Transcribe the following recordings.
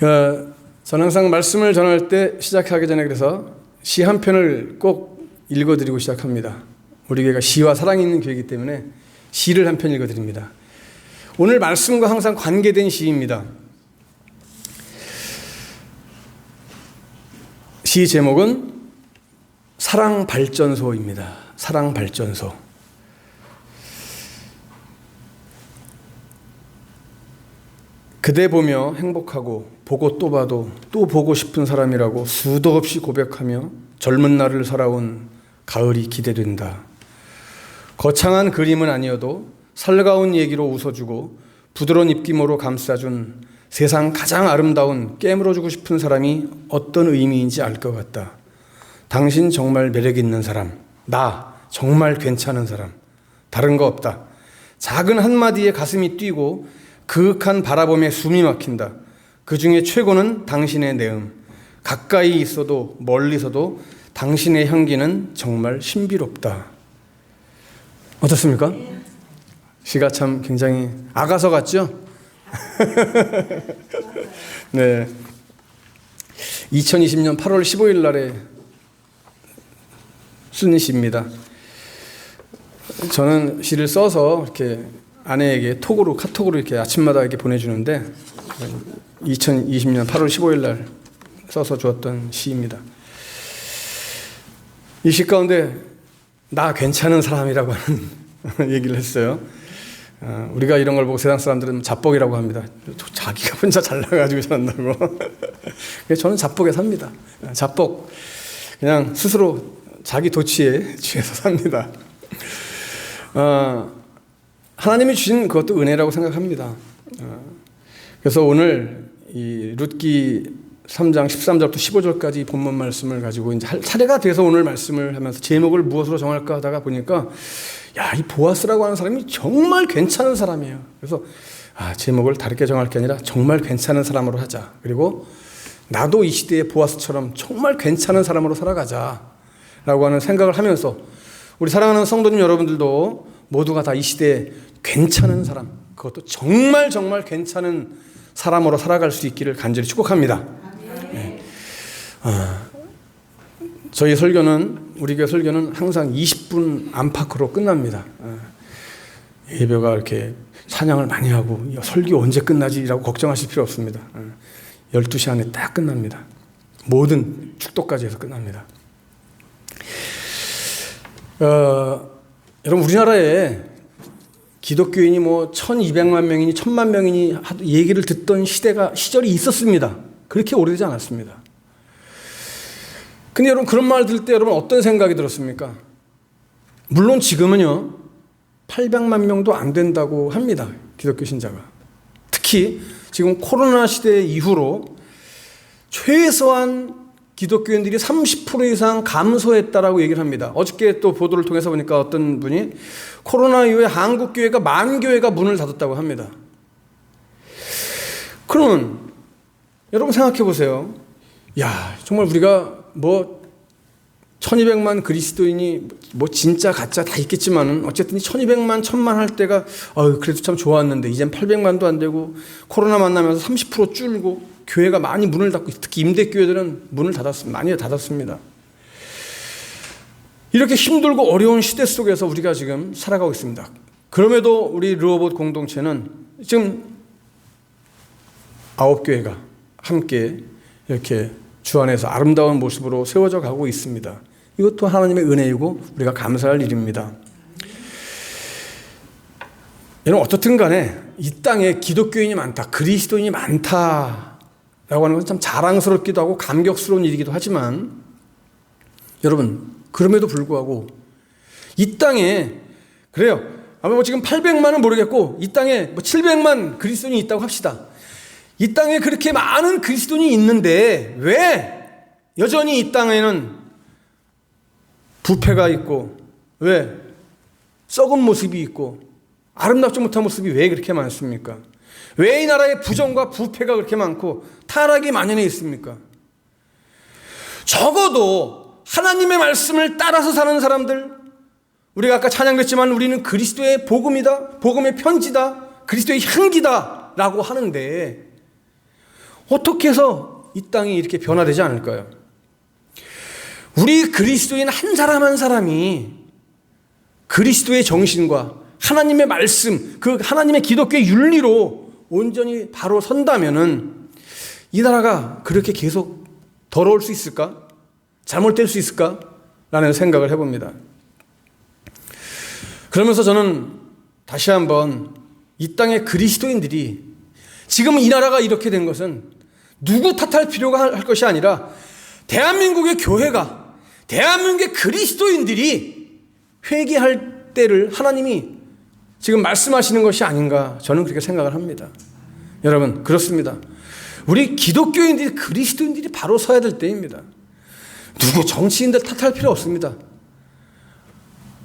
저는 항상 말씀을 전할 때 시작하기 전에 그래서 시 한 편을 꼭 읽어드리고 시작합니다. 우리 교회가 시와 사랑이 있는 교회이기 때문에 시를 한 편 읽어드립니다. 오늘 말씀과 항상 관계된 시입니다. 시 제목은 사랑발전소입니다. 사랑발전소. 그대 보며 행복하고 보고 또 봐도 또 보고 싶은 사람이라고 수도 없이 고백하며 젊은 날을 살아온 가을이 기대된다. 거창한 그림은 아니어도 살가운 얘기로 웃어주고 부드러운 입김으로 감싸준 세상 가장 아름다운 깨물어주고 싶은 사람이 어떤 의미인지 알 것 같다. 당신 정말 매력 있는 사람, 나 정말 괜찮은 사람, 다른 거 없다. 작은 한마디에 가슴이 뛰고 그윽한 바라봄에 숨이 막힌다. 그 중에 최고는 당신의 내음. 가까이 있어도 멀리서도 당신의 향기는 정말 신비롭다. 어떻습니까? 시가 참 굉장히 아가서 같죠? 네. 2020년 8월 15일 날에 쓴 시입니다. 저는 시를 써서 이렇게 아내에게 카톡으로 이렇게 아침마다 이렇게 보내주는데 2020년 8월 15일 날 써서 주었던 시입니다. 이 시 가운데 나 괜찮은 사람이라고 하는 얘기를 했어요. 우리가 이런 걸 보고 세상 사람들은 자뻑이라고 합니다. 자기가 혼자 잘나가지고 산다고. 저는 자뻑에 삽니다. 자뻑. 그냥 스스로 자기 도취에 취해서 삽니다. 하나님이 주신 그것도 은혜라고 생각합니다. 그래서 오늘 이 룻기 3장 13절부터 15절까지 본문 말씀을 가지고 이제 할 차례가 돼서 오늘 말씀을 하면서 제목을 무엇으로 정할까 하다가 보니까 이 보아스라고 하는 사람이 정말 괜찮은 사람이에요. 그래서 제목을 다르게 정할 게 아니라 정말 괜찮은 사람으로 하자. 그리고 나도 이 시대의 보아스처럼 정말 괜찮은 사람으로 살아가자라고 하는 생각을 하면서 우리 사랑하는 성도님 여러분들도 모두가 다 이 시대에 괜찮은 사람, 그것도 정말 정말 괜찮은 사람으로 살아갈 수 있기를 간절히 축복합니다. 네. 저희 설교는, 우리 교회 설교는 항상 20분 안팎으로 끝납니다. 예배가 이렇게 찬양을 많이 하고 설교 언제 끝나지라고 걱정하실 필요 없습니다. 12시 안에 딱 끝납니다. 모든 축도까지 해서 끝납니다. 여러분, 우리나라에 기독교인이 1200만 명이니 1000만 명이니 얘기를 듣던 시절이 있었습니다. 그렇게 오래되지 않았습니다. 근데 여러분, 그런 말 들을 때 여러분 어떤 생각이 들었습니까? 물론 지금은요 800만 명도 안 된다고 합니다. 기독교 신자가. 특히 지금 코로나 시대 이후로 최소한 기독교인들이 30% 이상 감소했다라고 얘기를 합니다. 어저께 또 보도를 통해서 보니까 어떤 분이 코로나 이후에 한국 교회가 10,000교회가 문을 닫았다고 합니다. 그러면 여러분 생각해 보세요. 정말 우리가 1200만 그리스도인이 진짜 가짜 다 있겠지만은 어쨌든 1200만 1000만 할 때가 그래도 참 좋았는데 이젠 800만도 안 되고 코로나 만나면서 30% 줄고 교회가 많이 문을 닫고 특히 임대교회들은 문을 많이 닫았습니다. 이렇게 힘들고 어려운 시대 속에서 우리가 지금 살아가고 있습니다. 그럼에도 우리 르호봇 공동체는 지금 9교회가 함께 이렇게 주 안에서 아름다운 모습으로 세워져 가고 있습니다. 이것도 하나님의 은혜이고 우리가 감사할 일입니다. 여러분, 어떻든 간에 이 땅에 기독교인이 많다, 그리스도인이 많다라고 하는 것은 참 자랑스럽기도 하고 감격스러운 일이기도 하지만 여러분, 그럼에도 불구하고 이 땅에 그래요. 아마 지금 800만은 모르겠고 이 땅에 700만 그리스도인이 있다고 합시다. 이 땅에 그렇게 많은 그리스도인이 있는데 왜 여전히 이 땅에는 부패가 있고 왜 썩은 모습이 있고 아름답지 못한 모습이 왜 그렇게 많습니까? 왜 이 나라에 부정과 부패가 그렇게 많고 타락이 만연해 있습니까? 적어도 하나님의 말씀을 따라서 사는 사람들, 우리가 아까 찬양했지만 우리는 그리스도의 복음이다, 복음의 편지다, 그리스도의 향기다 라고 하는데 어떻게 해서 이 땅이 이렇게 변화되지 않을까요? 우리 그리스도인 한 사람 한 사람이 그리스도의 정신과 하나님의 말씀, 그 하나님의 기독교의 윤리로 온전히 바로 선다면은 이 나라가 그렇게 계속 더러울 수 있을까? 잘못될 수 있을까? 라는 생각을 해봅니다. 그러면서 저는 다시 한번 이 땅의 그리스도인들이 지금 이 나라가 이렇게 된 것은 누구 탓할 필요가 할 것이 아니라 대한민국의 교회가, 대한민국의 그리스도인들이 회개할 때를 하나님이 지금 말씀하시는 것이 아닌가, 저는 그렇게 생각을 합니다. 여러분, 그렇습니다. 우리 기독교인들이, 그리스도인들이 바로 서야 될 때입니다. 누구 정치인들 탓할 필요 없습니다.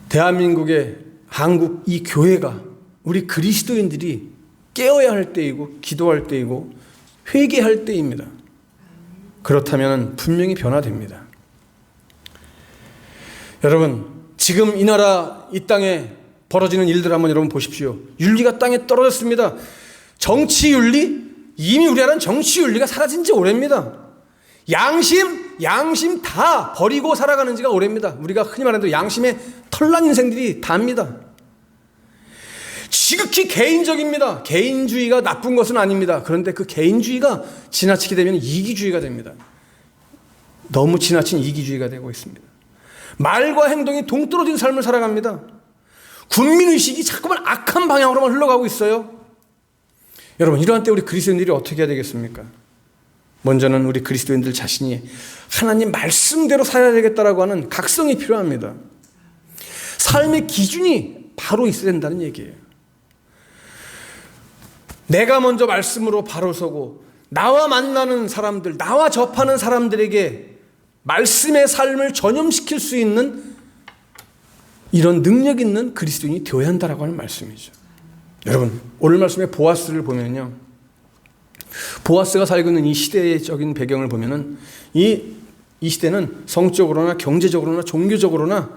대한민국의, 한국 이 교회가, 우리 그리스도인들이 깨어야 할 때이고 기도할 때이고 회개할 때입니다. 그렇다면 분명히 변화됩니다. 여러분, 지금 이 나라, 이 땅에 벌어지는 일들 한번 여러분 보십시오. 윤리가 땅에 떨어졌습니다. 정치 윤리? 이미 우리나라는 정치 윤리가 사라진 지 오래입니다. 양심 다 버리고 살아가는 지가 오래입니다. 우리가 흔히 말하는 양심에 털난 인생들이 다입니다. 지극히 개인적입니다. 개인주의가 나쁜 것은 아닙니다. 그런데 그 개인주의가 지나치게 되면 이기주의가 됩니다. 너무 지나친 이기주의가 되고 있습니다. 말과 행동이 동떨어진 삶을 살아갑니다. 국민의식이 자꾸만 악한 방향으로만 흘러가고 있어요. 여러분, 이러한 때 우리 그리스도인들이 어떻게 해야 되겠습니까? 먼저는 우리 그리스도인들 자신이 하나님 말씀대로 살아야 되겠다라고 하는 각성이 필요합니다. 삶의 기준이 바로 있어야 된다는 얘기예요. 내가 먼저 말씀으로 바로 서고 나와 만나는 사람들, 나와 접하는 사람들에게 말씀의 삶을 전염시킬 수 있는 이런 능력 있는 그리스도인이 되어야 한다라고 하는 말씀이죠. 여러분, 오늘 말씀의 보아스를 보면요, 보아스가 살고 있는 이 시대적인 배경을 보면은 이 시대는 성적으로나 경제적으로나 종교적으로나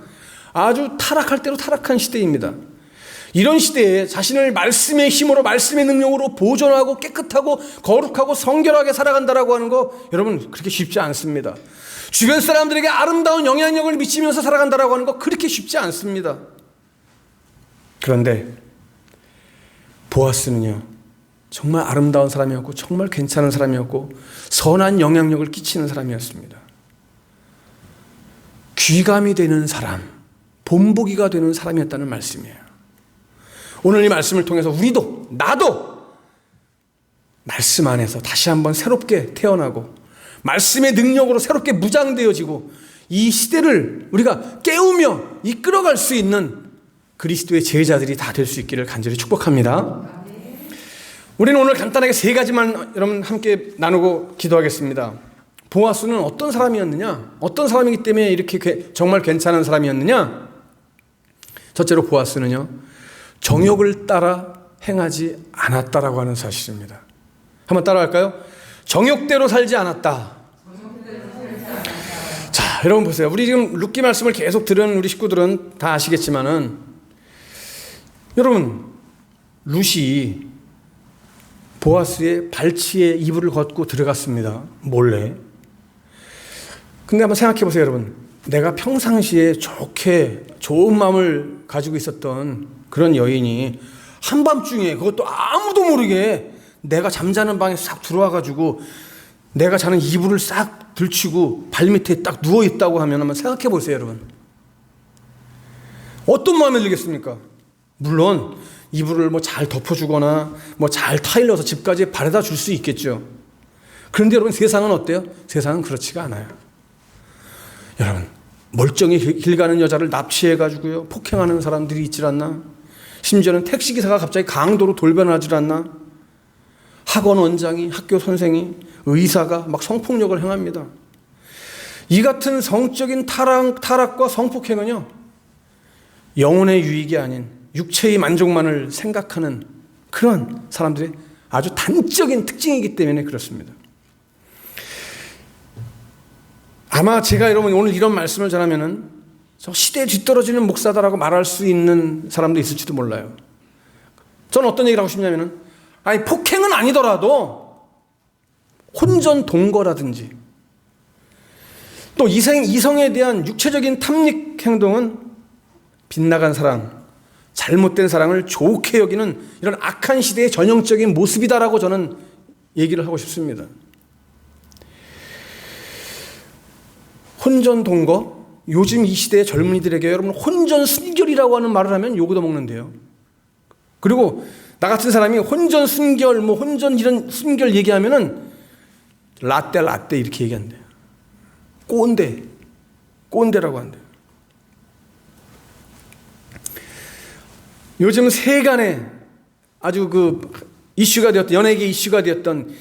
아주 타락할 대로 타락한 시대입니다. 이런 시대에 자신을 말씀의 힘으로, 말씀의 능력으로 보존하고 깨끗하고 거룩하고 성결하게 살아간다라고 하는 거, 여러분, 그렇게 쉽지 않습니다. 주변 사람들에게 아름다운 영향력을 미치면서 살아간다라고 하는 거 그렇게 쉽지 않습니다. 그런데 보아스는요, 정말 아름다운 사람이었고 정말 괜찮은 사람이었고 선한 영향력을 끼치는 사람이었습니다. 귀감이 되는 사람, 본보기가 되는 사람이었다는 말씀이에요. 오늘 이 말씀을 통해서 우리도, 나도 말씀 안에서 다시 한번 새롭게 태어나고 말씀의 능력으로 새롭게 무장되어지고 이 시대를 우리가 깨우며 이끌어갈 수 있는 그리스도의 제자들이 다 될 수 있기를 간절히 축복합니다. 우리는 오늘 간단하게 세 가지만 여러분 함께 나누고 기도하겠습니다. 보아스는 어떤 사람이었느냐? 어떤 사람이기 때문에 이렇게 정말 괜찮은 사람이었느냐? 첫째로 보아스는요, 정욕을 따라 행하지 않았다라고 하는 사실입니다. 한번 따라할까요? 정욕대로 살지 않았다. 자, 여러분 보세요. 우리 지금 룻기 말씀을 계속 들은 우리 식구들은 다 아시겠지만은, 여러분, 룻이 보아스의 발치에 이불을 걷고 들어갔습니다. 몰래. 근데 한번 생각해 보세요, 여러분. 내가 평상시에 좋은 마음을 가지고 있었던 그런 여인이 한밤중에, 그것도 아무도 모르게 내가 잠자는 방에 싹 들어와가지고 내가 자는 이불을 싹 들치고 발밑에 딱 누워있다고 하면 한번 생각해 보세요, 여러분. 어떤 마음이 들겠습니까? 물론 이불을 잘 덮어주거나 잘 타일러서 집까지 바래다 줄 수 있겠죠. 그런데 여러분, 세상은 어때요? 세상은 그렇지가 않아요. 여러분, 멀쩡히 길 가는 여자를 납치해가지고요, 폭행하는 사람들이 있질 않나? 심지어는 택시기사가 갑자기 강도로 돌변하질 않나? 학원 원장이, 학교 선생이, 의사가 막 성폭력을 행합니다. 이 같은 성적인 타락과 성폭행은요, 영혼의 유익이 아닌 육체의 만족만을 생각하는 그런 사람들의 아주 단적인 특징이기 때문에 그렇습니다. 아마 제가 여러분 오늘 이런 말씀을 전하면은 저 시대에 뒤떨어지는 목사다라고 말할 수 있는 사람도 있을지도 몰라요. 저는 어떤 얘기를 하고 싶냐면은, 아니, 폭행은 아니더라도 혼전동거라든지 또 이성에 대한 육체적인 탐닉 행동은 빗나간 사랑, 잘못된 사랑을 좋게 여기는 이런 악한 시대의 전형적인 모습이다라고 저는 얘기를 하고 싶습니다. 혼전동거, 요즘 이 시대의 젊은이들에게 여러분 혼전순결이라고 하는 말을 하면 욕도 먹는데요. 그리고 나 같은 사람이 혼전순결, 혼전 이런 순결 얘기하면은 라떼 이렇게 얘기한대요. 꼰대라고 한대요. 요즘 세간에 아주 이슈가 되었던, 연예계 이슈가 되었던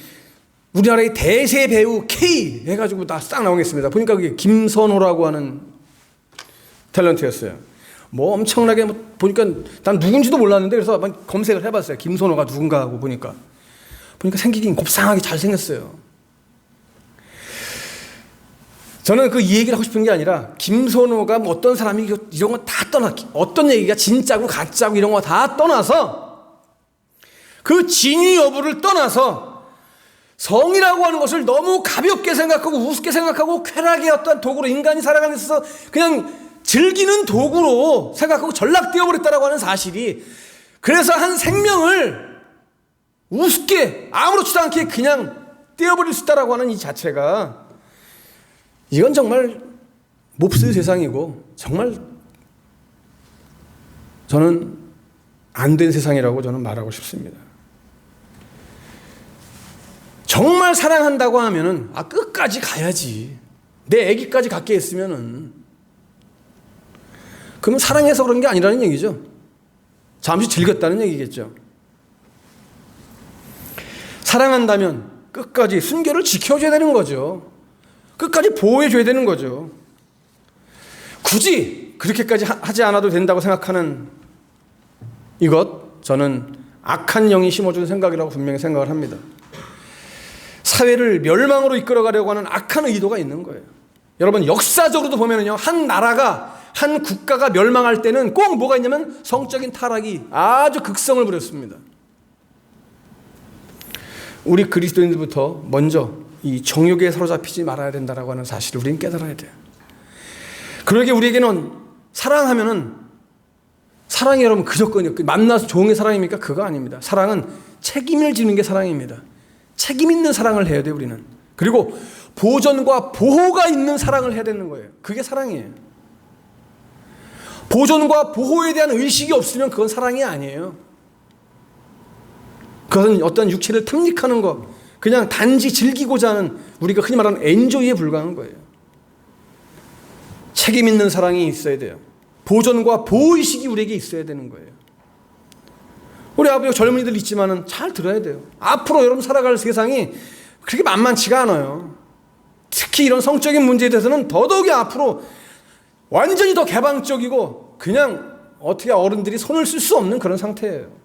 우리나라의 대세 배우 K 해가지고 다 싹 나오겠습니다. 보니까 그게 김선호라고 하는 탤런트였어요. 엄청나게 보니까 난 누군지도 몰랐는데 그래서 검색을 해봤어요. 김선호가 누군가 하고 보니까 생기긴 곱상하게 잘생겼어요. 저는 이 얘기를 하고 싶은 게 아니라 김선호가 어떤 사람이 이런 거 다 어떤 얘기가 진짜고 가짜고 이런 거 다 떠나서 그 진위 여부를 떠나서 성이라고 하는 것을 너무 가볍게 생각하고 우습게 생각하고 쾌락의 어떤 도구로 인간이 살아가는 데 있어서 그냥 즐기는 도구로 생각하고 전락되어 버렸다라고 하는 사실이, 그래서 한 생명을 우습게 아무렇지도 않게 그냥 떼어버릴 수 있다라고 하는 이 자체가, 이건 정말 몹쓸 세상이고 정말 저는 안 된 세상이라고 저는 말하고 싶습니다. 정말 사랑한다고 하면은 끝까지 가야지. 내 아기까지 갖게 했으면은, 그러면 사랑해서 그런 게 아니라는 얘기죠. 잠시 즐겼다는 얘기겠죠. 사랑한다면 끝까지 순결을 지켜줘야 되는 거죠. 끝까지 보호해줘야 되는 거죠. 굳이 그렇게까지 하지 않아도 된다고 생각하는 이것, 저는 악한 영이 심어준 생각이라고 분명히 생각을 합니다. 사회를 멸망으로 이끌어가려고 하는 악한 의도가 있는 거예요. 여러분, 역사적으로도 보면은요, 한 나라가, 한 국가가 멸망할 때는 꼭 뭐가 있냐면 성적인 타락이 아주 극성을 부렸습니다. 우리 그리스도인들부터 먼저 이 정욕에 사로잡히지 말아야 된다라고 하는 사실을 우리는 깨달아야 돼요. 그러게 우리에게는 사랑하면은, 사랑이 여러분 그저건요, 만나서 좋은 게 사랑입니까? 그거 아닙니다. 사랑은 책임을 지는 게 사랑입니다. 책임 있는 사랑을 해야 돼요, 우리는. 그리고 보존과 보호가 있는 사랑을 해야 되는 거예요. 그게 사랑이에요. 보존과 보호에 대한 의식이 없으면 그건 사랑이 아니에요. 그것은 어떤 육체를 탐닉하는 것, 그냥 단지 즐기고자 하는, 우리가 흔히 말하는 엔조이에 불과한 거예요. 책임 있는 사랑이 있어야 돼요. 보존과 보호의식이 우리에게 있어야 되는 거예요. 우리 아버지 젊은이들 있지만은 잘 들어야 돼요. 앞으로 여러분 살아갈 세상이 그렇게 만만치가 않아요. 특히 이런 성적인 문제에 대해서는 더더욱이 앞으로 완전히 더 개방적이고 그냥 어떻게 어른들이 손을 쓸 수 없는 그런 상태예요.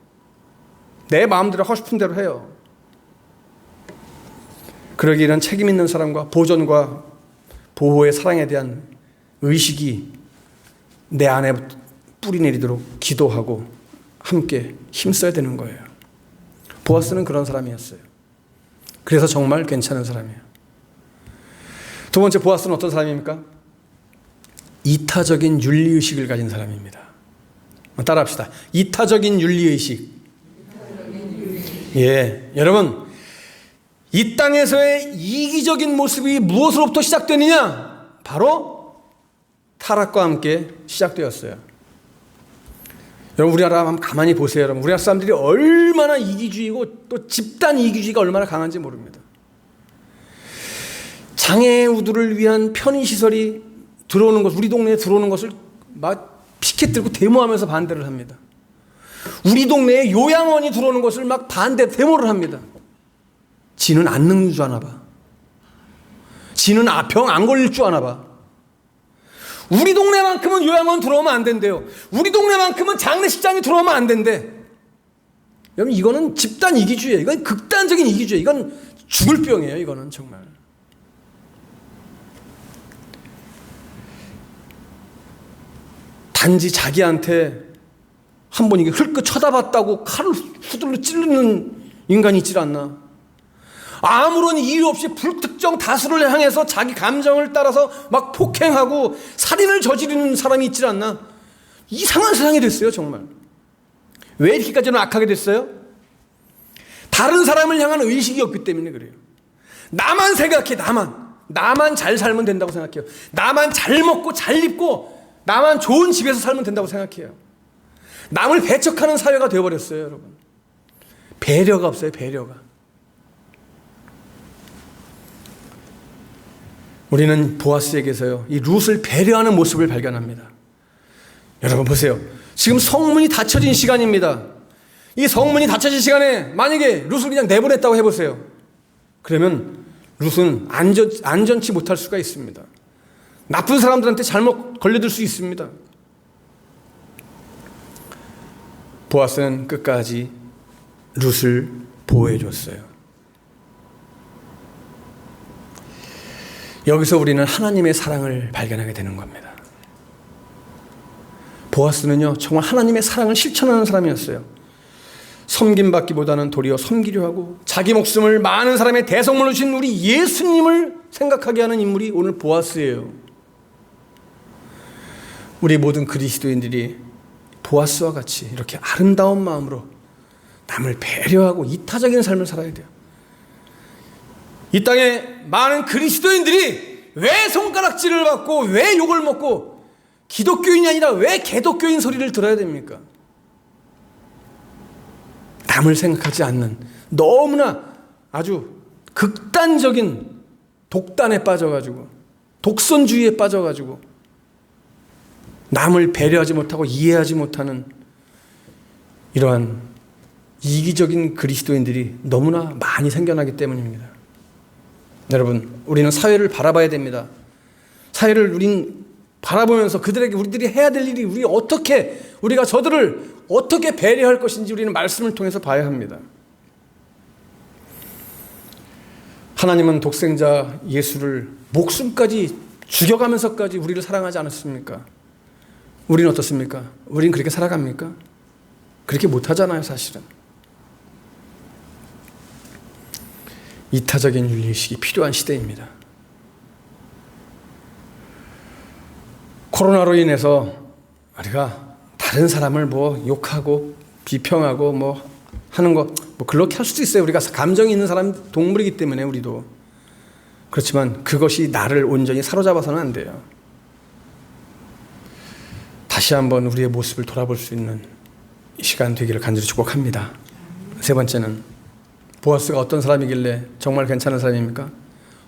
내 마음대로 하고 싶은 대로 해요. 그러기 이런 책임 있는 사람과 보존과 보호의 사랑에 대한 의식이 내 안에 뿌리 내리도록 기도하고 함께 힘써야 되는 거예요. 보아스는 그런 사람이었어요. 그래서 정말 괜찮은 사람이에요. 두 번째, 보아스는 어떤 사람입니까? 이타적인 윤리의식을 가진 사람입니다. 따라합시다. 이타적인 윤리의식. 예, 여러분, 이 땅에서의 이기적인 모습이 무엇으로부터 시작되느냐? 바로 타락과 함께 시작되었어요. 여러분, 우리나라 한번 가만히 보세요. 여러분, 우리나라 사람들이 얼마나 이기주의고 또 집단 이기주의가 얼마나 강한지 모릅니다. 장애 우두를 위한 편의시설이 들어오는 것, 우리 동네에 들어오는 것을 막 피켓 들고 데모하면서 반대를 합니다. 우리 동네에 요양원이 들어오는 것을 막 데모를 합니다. 지는 안 늙는 줄 아나 봐. 지는 병 안 걸릴 줄 아나 봐. 우리 동네만큼은 요양원 들어오면 안 된대요. 우리 동네만큼은 장례식장이 들어오면 안 된대. 여러분, 이거는 집단 이기주의예요. 이건 극단적인 이기주의. 이건 죽을 병이에요. 이거는 정말. 단지 자기한테 한 번 이게 흘끗 쳐다봤다고 칼을 후들로 찌르는 인간이 있질 않나. 아무런 이유 없이 불특정 다수를 향해서 자기 감정을 따라서 막 폭행하고 살인을 저지르는 사람이 있질 않나? 이상한 세상이 됐어요, 정말. 왜 이렇게까지는 악하게 됐어요? 다른 사람을 향한 의식이 없기 때문에 그래요. 나만 생각해, 나만 잘 살면 된다고 생각해요. 나만 잘 먹고 잘 입고 나만 좋은 집에서 살면 된다고 생각해요. 남을 배척하는 사회가 되어버렸어요, 여러분. 배려가 없어요, 배려가. 우리는 보아스에게서요, 이 룻을 배려하는 모습을 발견합니다. 여러분 보세요. 지금 성문이 닫혀진 시간입니다. 이 성문이 닫혀진 시간에 만약에 룻을 그냥 내보냈다고 해보세요. 그러면 룻은 안전치 못할 수가 있습니다. 나쁜 사람들한테 잘못 걸려들 수 있습니다. 보아스는 끝까지 룻을 보호해 줬어요. 여기서 우리는 하나님의 사랑을 발견하게 되는 겁니다. 보아스는요, 정말 하나님의 사랑을 실천하는 사람이었어요. 섬김받기보다는 도리어 섬기려 하고 자기 목숨을 많은 사람의 대성물로 주신 우리 예수님을 생각하게 하는 인물이 오늘 보아스예요. 우리 모든 그리스도인들이 보아스와 같이 이렇게 아름다운 마음으로 남을 배려하고 이타적인 삶을 살아야 돼요. 이 땅에 많은 그리스도인들이 왜 손가락질을 받고 왜 욕을 먹고 기독교인이 아니라 왜 개독교인 소리를 들어야 됩니까? 남을 생각하지 않는 너무나 아주 극단적인 독단에 빠져가지고 독선주의에 빠져가지고 남을 배려하지 못하고 이해하지 못하는 이러한 이기적인 그리스도인들이 너무나 많이 생겨나기 때문입니다. 여러분, 우리는 사회를 바라봐야 됩니다. 사회를 우린 바라보면서 그들에게 우리들이 해야 될 일이 우리가 저들을 어떻게 배려할 것인지 우리는 말씀을 통해서 봐야 합니다. 하나님은 독생자 예수를 목숨까지 죽여가면서까지 우리를 사랑하지 않았습니까? 우리는 어떻습니까? 우리는 그렇게 살아갑니까? 그렇게 못하잖아요, 사실은. 이타적인 윤리의식이 필요한 시대입니다. 코로나로 인해서 우리가 다른 사람을 욕하고 비평하고 하는 거 그렇게 할 수도 있어요. 우리가 감정이 있는 사람, 동물이기 때문에 우리도. 그렇지만 그것이 나를 온전히 사로잡아서는 안 돼요. 다시 한번 우리의 모습을 돌아볼 수 있는 이 시간 되기를 간절히 축복합니다. 세 번째는 보아스가 어떤 사람이길래 정말 괜찮은 사람입니까?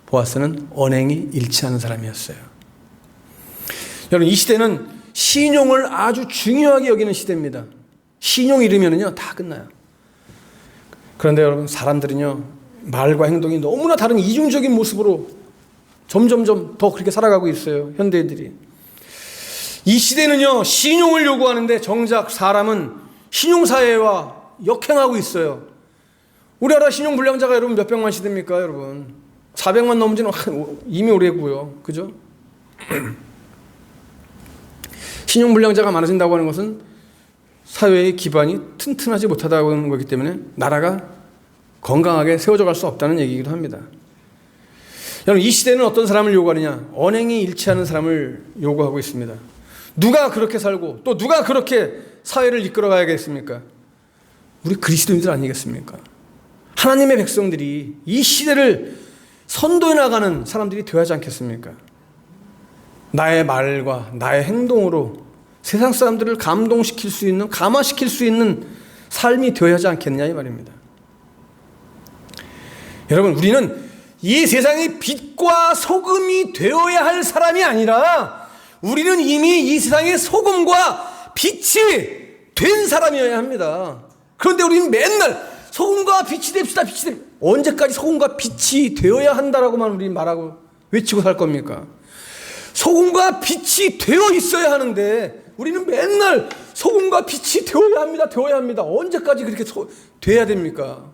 보아스는 언행이 일치하는 사람이었어요. 여러분, 이 시대는 신용을 아주 중요하게 여기는 시대입니다. 신용 잃으면요 다 끝나요. 그런데 여러분, 사람들은요 말과 행동이 너무나 다른 이중적인 모습으로 점점점 더 그렇게 살아가고 있어요. 현대인들이. 이 시대는요 신용을 요구하는데 정작 사람은 신용사회와 역행하고 있어요. 우리나라 신용불량자가 여러분 몇 백만 시대입니까, 여러분? 400만 넘은 지는 이미 오래고요. 그죠? 신용불량자가 많아진다고 하는 것은 사회의 기반이 튼튼하지 못하다고 하는 거기 때문에 나라가 건강하게 세워져 갈 수 없다는 얘기이기도 합니다. 여러분, 이 시대는 어떤 사람을 요구하느냐? 언행이 일치하는 사람을 요구하고 있습니다. 누가 그렇게 살고 또 누가 그렇게 사회를 이끌어 가야겠습니까? 우리 그리스도인들 아니겠습니까? 하나님의 백성들이 이 시대를 선도해 나가는 사람들이 되어야 하지 않겠습니까? 나의 말과 나의 행동으로 세상 사람들을 감동시킬 수 있는, 감화시킬 수 있는 삶이 되어야 하지 않겠느냐 이 말입니다. 여러분, 우리는 이 세상의 빛과 소금이 되어야 할 사람이 아니라 우리는 이미 이 세상의 소금과 빛이 된 사람이어야 합니다. 그런데 우리는 맨날 소금과 빛이 됩시다, 빛이 됩시다. 언제까지 소금과 빛이 되어야 한다라고만 우리 말하고 외치고 살 겁니까? 소금과 빛이 되어 있어야 하는데 우리는 맨날 소금과 빛이 되어야 합니다, 되어야 합니다. 언제까지 그렇게 돼야 됩니까?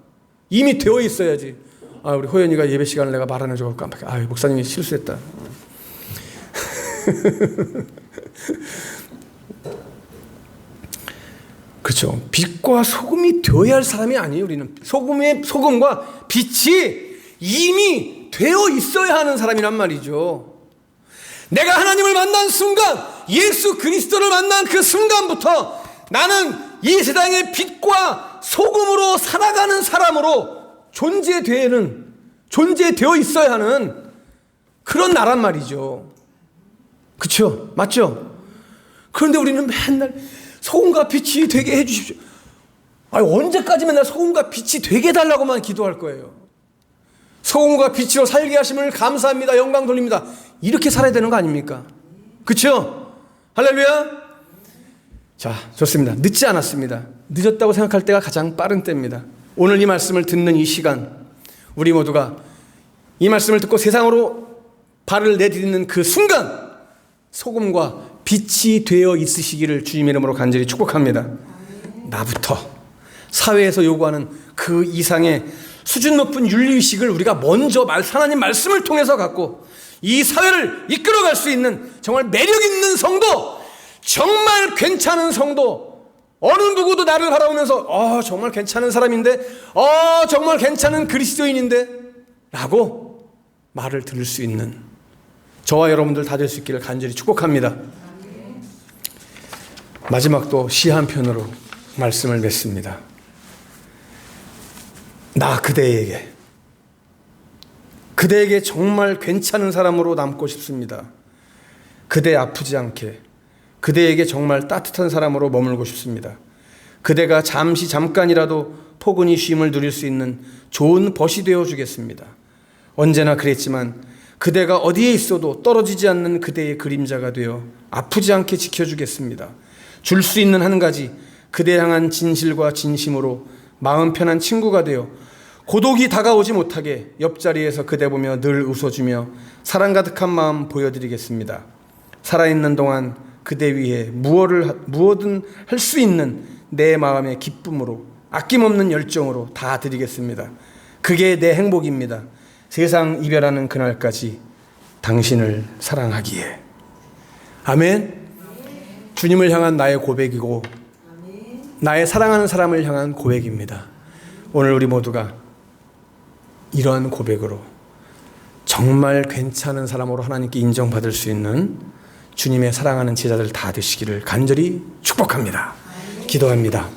이미 되어 있어야지. 우리 호연이가 예배 시간을 내가 말 안 해줘서 깜빡해. 목사님이 실수했다. 그렇죠. 빛과 소금이 되어야 할 사람이 아니에요. 우리는 소금과 빛이 이미 되어 있어야 하는 사람이란 말이죠. 내가 하나님을 만난 순간, 예수 그리스도를 만난 그 순간부터 나는 이 세상의 빛과 소금으로 살아가는 사람으로 존재되어 있어야 하는 그런 나란 말이죠. 그렇죠? 맞죠? 그런데 우리는 맨날 소금과 빛이 되게 해주십시오. 아니, 언제까지 맨날 소금과 빛이 되게 해달라고만 기도할 거예요. 소금과 빛으로 살게 하심을 감사합니다. 영광 돌립니다. 이렇게 살아야 되는 거 아닙니까? 그렇죠? 할렐루야. 자, 좋습니다. 늦지 않았습니다. 늦었다고 생각할 때가 가장 빠른 때입니다. 오늘 이 말씀을 듣는 이 시간, 우리 모두가 이 말씀을 듣고 세상으로 발을 내딛는 그 순간 소금과 빛이 되어 있으시기를 주님의 이름으로 간절히 축복합니다. 나부터 사회에서 요구하는 그 이상의 수준 높은 윤리의식을 우리가 먼저 하나님 말씀을 통해서 갖고 이 사회를 이끌어갈 수 있는 정말 매력 있는 성도, 정말 괜찮은 성도, 어느 누구도 나를 바라보면서 정말 괜찮은 사람인데, 정말 괜찮은 그리스도인인데 라고 말을 들을 수 있는 저와 여러분들 다 될 수 있기를 간절히 축복합니다. 마지막 또 시 한 편으로 말씀을 맺습니다. 나 그대에게 정말 괜찮은 사람으로 남고 싶습니다. 그대 아프지 않게, 그대에게 정말 따뜻한 사람으로 머물고 싶습니다. 그대가 잠깐이라도 포근히 쉼을 누릴 수 있는 좋은 벗이 되어 주겠습니다. 언제나 그랬지만 그대가 어디에 있어도 떨어지지 않는 그대의 그림자가 되어 아프지 않게 지켜주겠습니다. 줄 수 있는 한 가지, 그대 향한 진실과 진심으로 마음 편한 친구가 되어 고독이 다가오지 못하게 옆자리에서 그대 보며 늘 웃어주며 사랑 가득한 마음 보여드리겠습니다. 살아있는 동안 그대 위해 무엇든 할 수 있는 내 마음의 기쁨으로 아낌없는 열정으로 다 드리겠습니다. 그게 내 행복입니다. 세상 이별하는 그날까지 당신을 사랑하기에. 아멘. 주님을 향한 나의 고백이고 나의 사랑하는 사람을 향한 고백입니다. 오늘 우리 모두가 이러한 고백으로 정말 괜찮은 사람으로 하나님께 인정받을 수 있는 주님의 사랑하는 제자들 다 되시기를 간절히 축복합니다. 기도합니다.